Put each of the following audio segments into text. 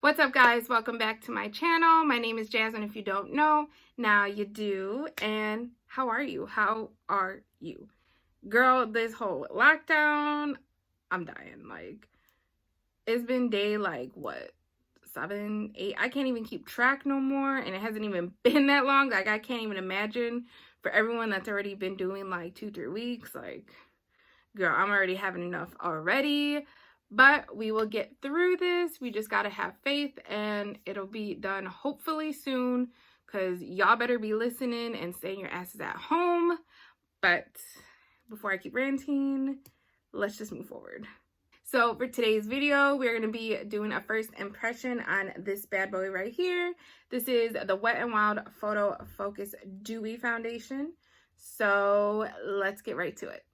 What's up, guys? Welcome back to my channel. My name is Jasmine. If you don't know, now you do. And how are you? How are you? Girl, this whole lockdown, I'm dying. Like, it's been day like what, 7, 8? I can't even keep track no more, and it hasn't even been that long. Like, I can't even imagine for everyone that's already been doing like 2-3 weeks. Like, girl, I'm already having enough already. But we will get through this. We just gotta have faith, and it'll be done hopefully soon, because y'all better be listening and staying your asses at home. But before I keep ranting, let's just move forward. So for today's video, we're going to be doing a first impression on this bad boy right here. This is the Wet n Wild Photo Focus Dewy Foundation. So let's get right to it.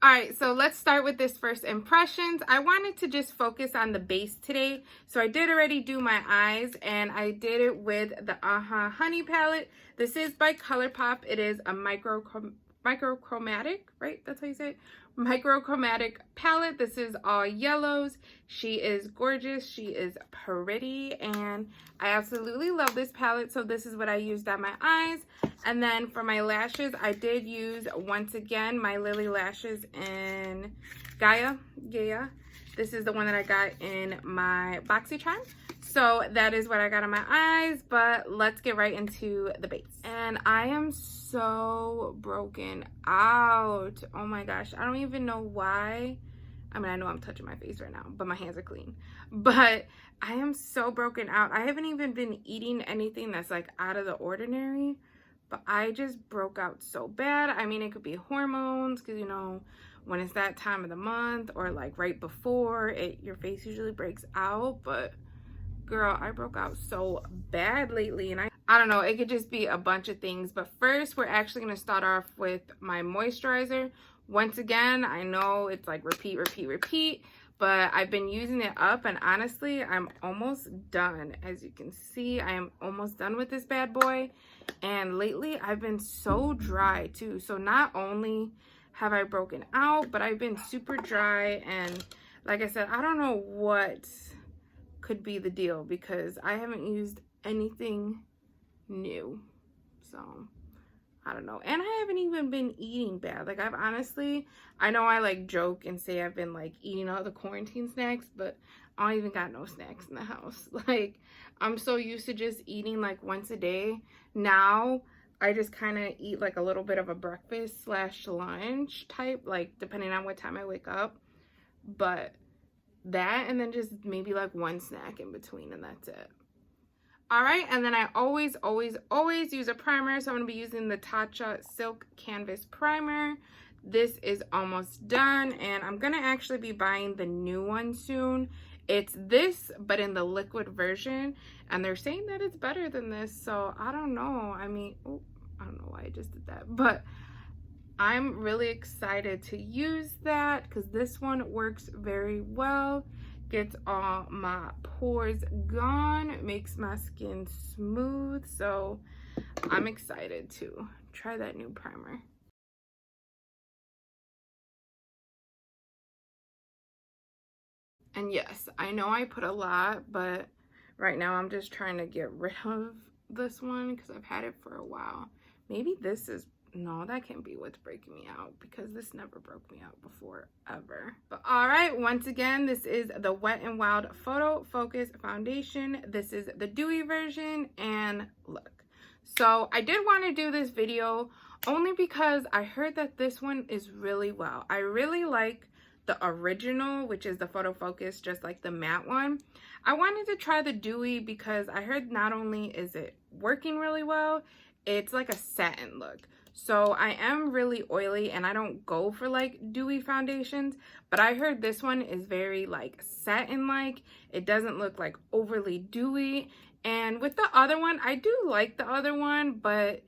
Alright, so let's start with this first impressions. I wanted to just focus on the base today. So I did already do my eyes, and I did it with the Honey palette. This is by ColourPop. It is a microchromatic, right? That's how you say it? Microchromatic palette. This is all yellows. She is gorgeous. She is pretty, and I absolutely love this palette. So this is what I used on my eyes. And then for my lashes, I did use, once again, my Lily lashes in Gaia. This is the one that I got in my BoxyCharm. So that is what I got on my eyes, but let's get right into the base. And I am so broken out. Oh my gosh, I don't even know why. I mean, I know I'm touching my face right now, but my hands are clean. But I am so broken out. I haven't even been eating anything that's like out of the ordinary, but I just broke out so bad. I mean, it could be hormones, because you know, when it's that time of the month or like right before it, your face usually breaks out. But girl, I broke out so bad lately, and I don't know, it could just be a bunch of things. But first, we're actually going to start off with my moisturizer. Once again, I know it's like repeat, but I've been using it up, and honestly, I'm almost done. As you can see, I am almost done with this bad boy. And lately, I've been so dry too. So not only have I broken out, but I've been super dry. And like I said, I don't know what could be the deal, because I haven't used anything new. So I don't know. And I haven't even been eating bad. Like, I've honestly, I know I like joke and say I've been like eating all the quarantine snacks, but I don't even got no snacks in the house. Like, I'm so used to just eating like once a day. Now I just kind of eat like a little bit of a breakfast / lunch type, like depending on what time I wake up. But that, and then just maybe like one snack in between, and that's it. All right, and then I always use a primer. So I'm going to be using the Tatcha Silk Canvas Primer. This is almost done, and I'm going to actually be buying the new one soon. It's this, but in the liquid version, and they're saying that it's better than this, so I don't know. I mean, oh, I don't know why I just did that, but I'm really excited to use that, because this one works very well. Gets all my pores gone, makes my skin smooth. So I'm excited to try that new primer. And yes, I know I put a lot, but right now I'm just trying to get rid of this one because I've had it for a while. Maybe this is, no, that can't be what's breaking me out, because this never broke me out before, ever. But all right, once again, this is the Wet n Wild Photo Focus Foundation. This is the dewy version, and look. So I did want to do this video only because I heard that this one is really well. I really like the original, which is the Photo Focus, just like the matte one. I wanted to try the dewy because I heard not only is it working really well, it's like a satin look. So I am really oily, and I don't go for like dewy foundations, but I heard this one is very like satin-like. It doesn't look like overly dewy. And with the other one, I do like the other one, but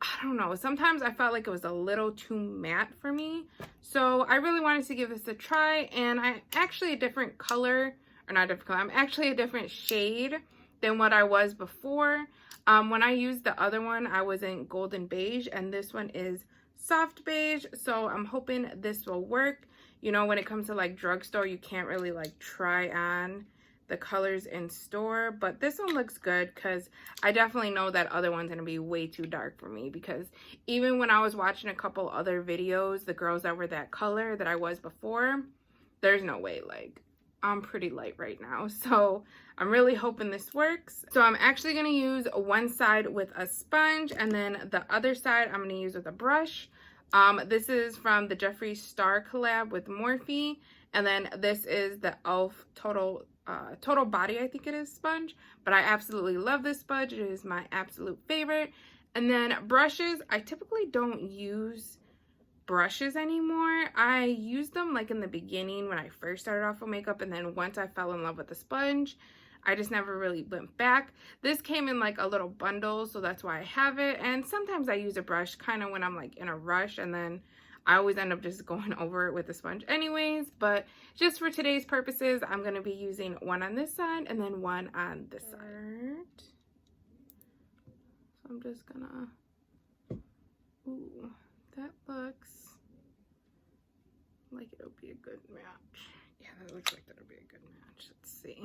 I don't know, sometimes I felt like it was a little too matte for me. So I really wanted to give this a try, and I'm actually a different color, or not different color, I'm actually a different shade than what I was before. When I used the other one, I was in golden beige, and this one is soft beige, so I'm hoping this will work. you know, when it comes to like drugstore, you can't really like try on the colors in store, but this one looks good because I definitely know that other one's gonna be way too dark for me, because even when I was watching a couple other videos, the girls that were that color that I was before, there's no way. Like, I'm pretty light right now, so I'm really hoping this works. So I'm actually gonna use one side with a sponge, and then the other side I'm gonna use with a brush. This is from the Jeffree Star collab with Morphe, and then this is the e.l.f. Total Body, I think it is, sponge. But I absolutely love this sponge. It is my absolute favorite. And then brushes, I typically don't use brushes anymore. I used them like in the beginning when I first started off with makeup, and then once I fell in love with the sponge, I just never really went back. This came in like a little bundle, so that's why I have it. And sometimes I use a brush kind of when I'm like in a rush, and then I always end up just going over it with the sponge anyways. But just for today's purposes, I'm going to be using one on this side and then one on this side. So I'm just gonna, ooh, that looks like it'll be a good match. Yeah, that looks like that'll be a good match. Let's see.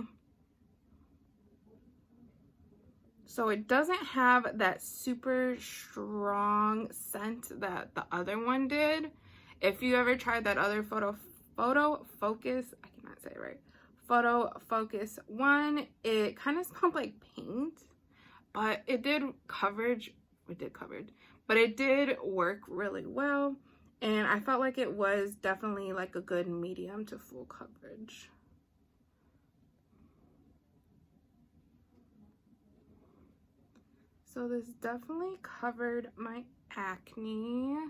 So it doesn't have that super strong scent that the other one did. If you ever tried that other photo focus, I cannot say it right, photo focus one, it kind of smelled like paint, but it did coverage, but it did work really well. And I felt like it was definitely like a good medium to full coverage. So this definitely covered my acne. I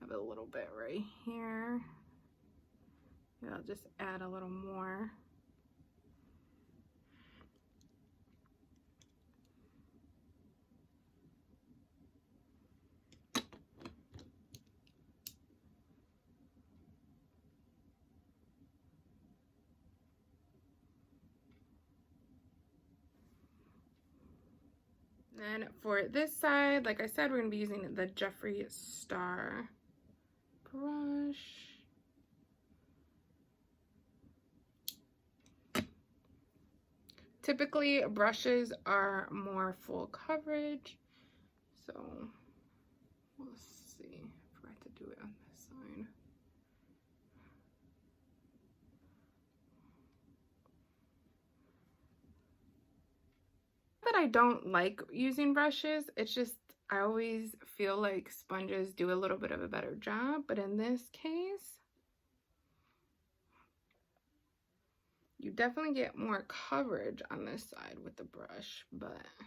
have a little bit right here. Maybe I'll just add a little more. Then for this side, like I said, we're going to be using the Jeffree Star brush. Typically, brushes are more full coverage, so we'll see. I forgot to do it on this side. That I don't like using brushes, it's just I always feel like sponges do a little bit of a better job, but in this case you definitely get more coverage on this side with the brush, but I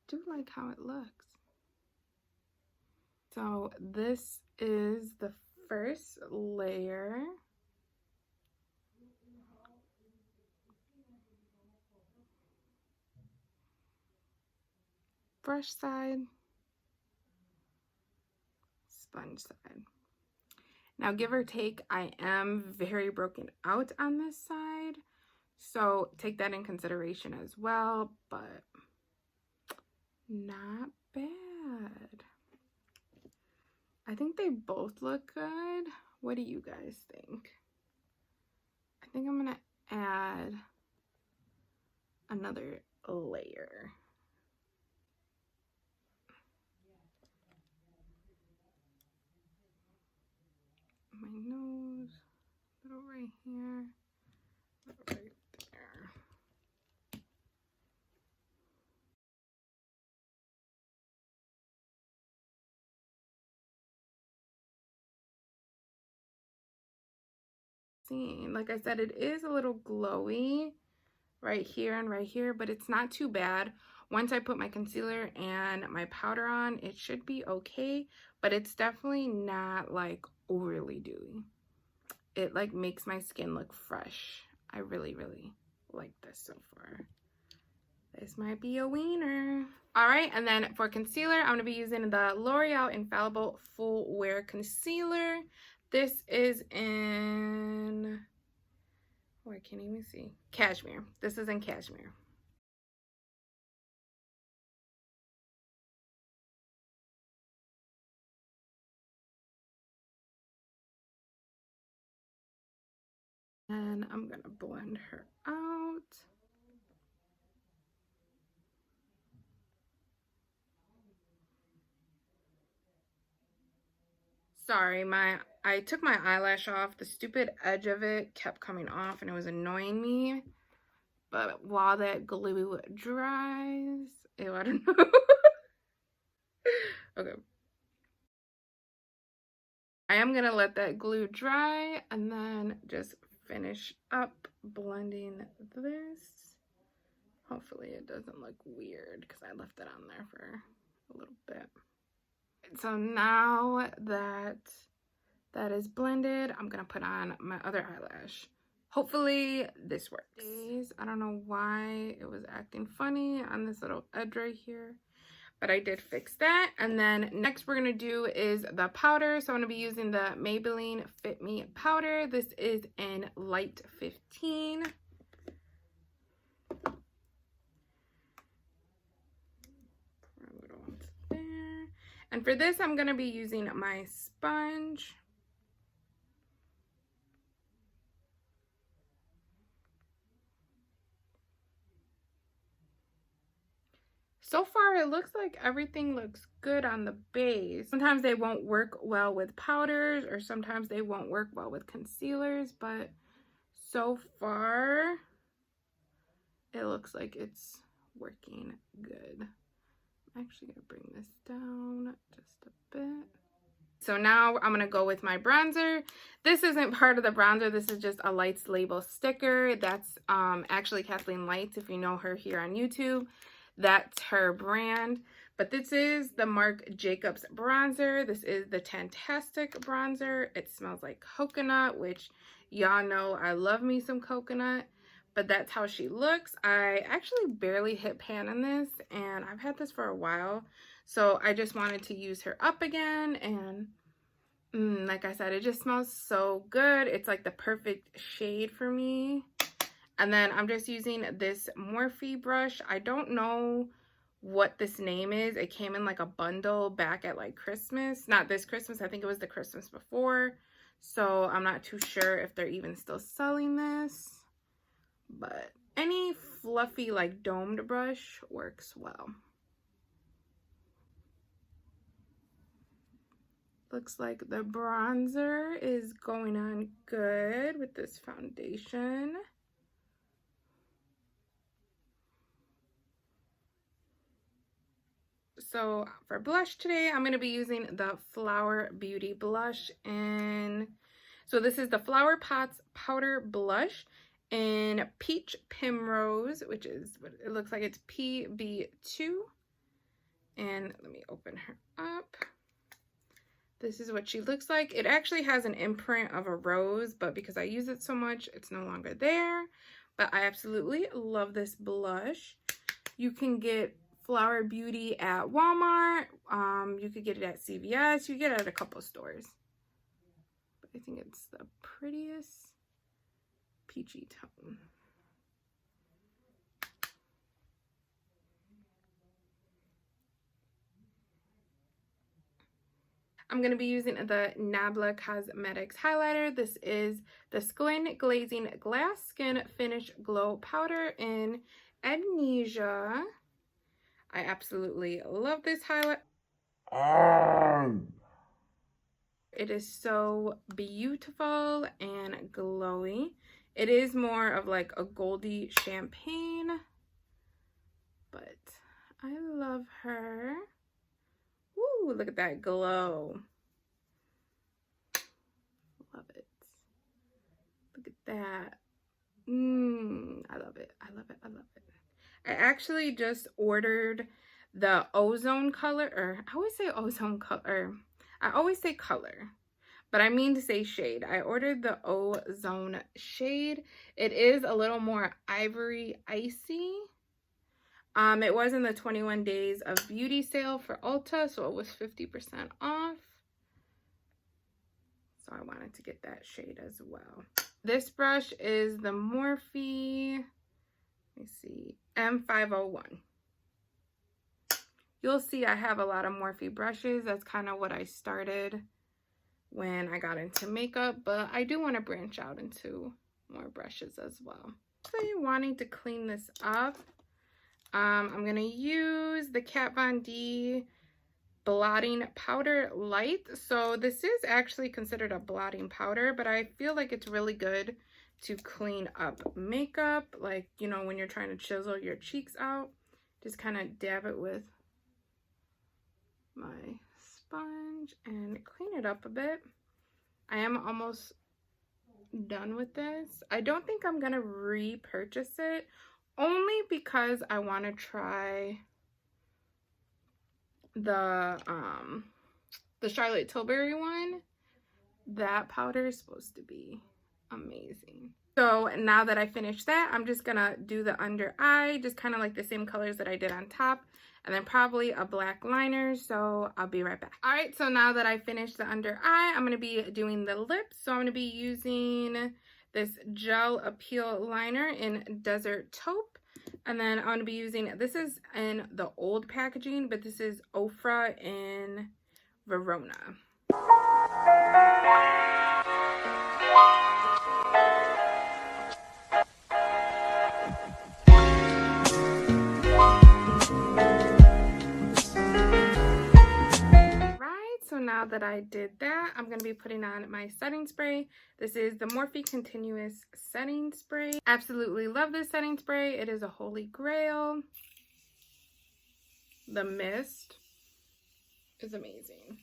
do like how it looks. So this is the first layer. Brush side, sponge side. Now, give or take, I am very broken out on this side, so take that in consideration as well, but not bad. I think they both look good. What do you guys think? I think I'm gonna add another layer. My nose, a little right here, a little right there. Like I said, it is a little glowy right here and right here, but it's not too bad. Once I put my concealer and my powder on, it should be okay, but it's definitely not like overly dewy. It like makes my skin look fresh. I really like this so far. This might be a wiener. All right, and then for concealer, I'm gonna be using the L'Oreal Infallible Full Wear Concealer. This is in, oh, I can't even see, cashmere. This is in cashmere. And I'm gonna blend her out. Sorry, I took my eyelash off. The stupid edge of it kept coming off and it was annoying me. But while that glue dries, ew, I don't know. Okay. I am gonna let that glue dry and then just finish up blending this. Hopefully it doesn't look weird because I left it on there for a little bit. So now that that is blended, I'm gonna put on my other eyelash. Hopefully this works. I don't know why it was acting funny on this little edge right here, but I did fix that. And then next we're gonna do is the powder. So I'm gonna be using the Maybelline Fit Me powder. This is in light 15. There. And for this, I'm gonna be using my sponge. So far, it looks like everything looks good on the base. Sometimes they won't work well with powders, or sometimes they won't work well with concealers, but so far, it looks like it's working good. I'm actually gonna bring this down just a bit. So now I'm gonna go with my bronzer. This isn't part of the bronzer, this is just a Lights label sticker. That's actually Kathleen Lights, if you know her here on YouTube. That's her brand. But this is the Marc Jacobs bronzer. This is the Tantastic bronzer. It smells like coconut, which y'all know I love me some coconut. But that's how she looks. I actually barely hit pan in this, and I've had this for a while. So I just wanted to use her up again, and like I said, it just smells so good. It's like the perfect shade for me. And then I'm just using this Morphe brush. I don't know what this name is. It came in like a bundle back at like Christmas. Not this Christmas, I think it was the Christmas before. So I'm not too sure if they're even still selling this. But any fluffy like domed brush works well. Looks like the bronzer is going on good with this foundation. So for blush today, I'm going to be using the Flower Beauty blush. And so this is the Flower Pots Powder Blush in Peach Primrose, which is what it looks like. It's PB2. And let me open her up. This is what she looks like. It actually has an imprint of a rose, but because I use it so much, it's no longer there. But I absolutely love this blush. You can get Flower Beauty at Walmart. You could get it at CVS. You get it at a couple stores. But I think it's the prettiest peachy tone. I'm going to be using the Nabla Cosmetics highlighter. This is the Skin Glazing Glass Skin Finish Glow Powder in Amnesia. I absolutely love this highlight. It is so beautiful and glowy. It is more of like a goldy champagne, but I love her. Woo, look at that glow. Love it. Look at that. I love it. I love it. I love it. I actually just ordered the ozone color, or I always say ozone color. I always say color, but I mean to say shade. I ordered the ozone shade. It is a little more ivory icy. It was in the 21 days of beauty sale for Ulta, so it was 50% off. So I wanted to get that shade as well. This brush is the Morphe, let me see, M501. You'll see I have a lot of Morphe brushes. That's kind of what I started when I got into makeup, but I do want to branch out into more brushes as well. So wanting to clean this up, I'm going to use the Kat Von D blotting powder light. So this is actually considered a blotting powder, but I feel like it's really good to clean up makeup, like, you know, when you're trying to chisel your cheeks out. Just kind of dab it with my sponge and clean it up a bit. I am almost done with this. I don't think I'm gonna repurchase it, only because I want to try the Charlotte Tilbury one. That powder is supposed to be amazing. So now that I finished that, I'm just gonna do the under eye, just kind of like the same colors that I did on top, and then probably a black liner. So I'll be right back. All right, so now that I finished the under eye, I'm gonna be doing the lips. So I'm gonna be using this gel appeal liner in Desert Taupe, and then I'm gonna be using, this is in the old packaging, but this is Ofra in Verona. So now that I did that, I'm going to be putting on my setting spray. This is the Morphe Continuous Setting Spray. Absolutely love this setting spray. It is a holy grail. The mist is amazing.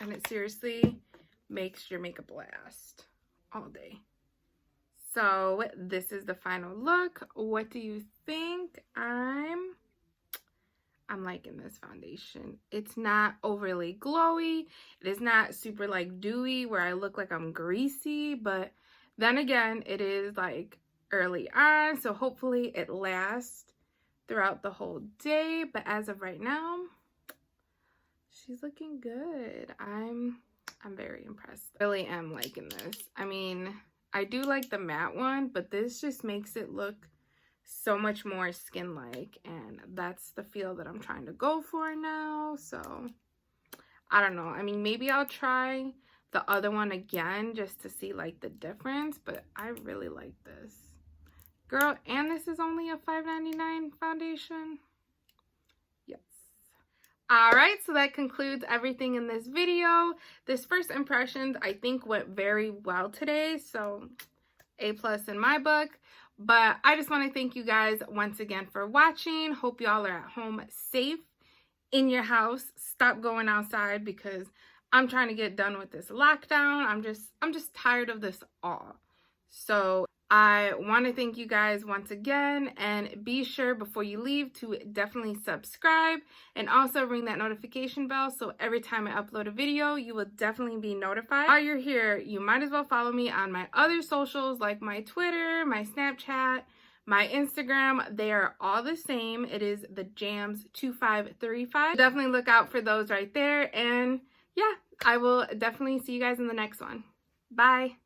And it seriously makes your makeup last all day. So this is the final look. What do you think? I'm liking this foundation. It's not overly glowy. It is not super like dewy where I look like I'm greasy, but then again, it is like early on, so hopefully it lasts throughout the whole day. But as of right now, she's looking good. I'm very impressed. Really am liking this. I mean, I do like the matte one, but this just makes it look so much more skin-like, and that's the feel that I'm trying to go for now. So I don't know. I mean, maybe I'll try the other one again just to see like the difference, but I really like this, girl. And this is only a $5.99 foundation. Yes. All right, so that concludes everything in this video. This first impressions I think went very well today, so A+ in my book. But I just want to thank you guys once again for watching. Hope y'all are at home safe in your house. Stop going outside because I'm trying to get done with this lockdown. I'm just tired of this all. So I want to thank you guys once again, and be sure before you leave to definitely subscribe and also ring that notification bell so every time I upload a video you will definitely be notified. While you're here, you might as well follow me on my other socials like my Twitter, my Snapchat, my Instagram. They are all the same. It is the Jams2535. Definitely look out for those right there, and yeah, I will definitely see you guys in the next one. Bye.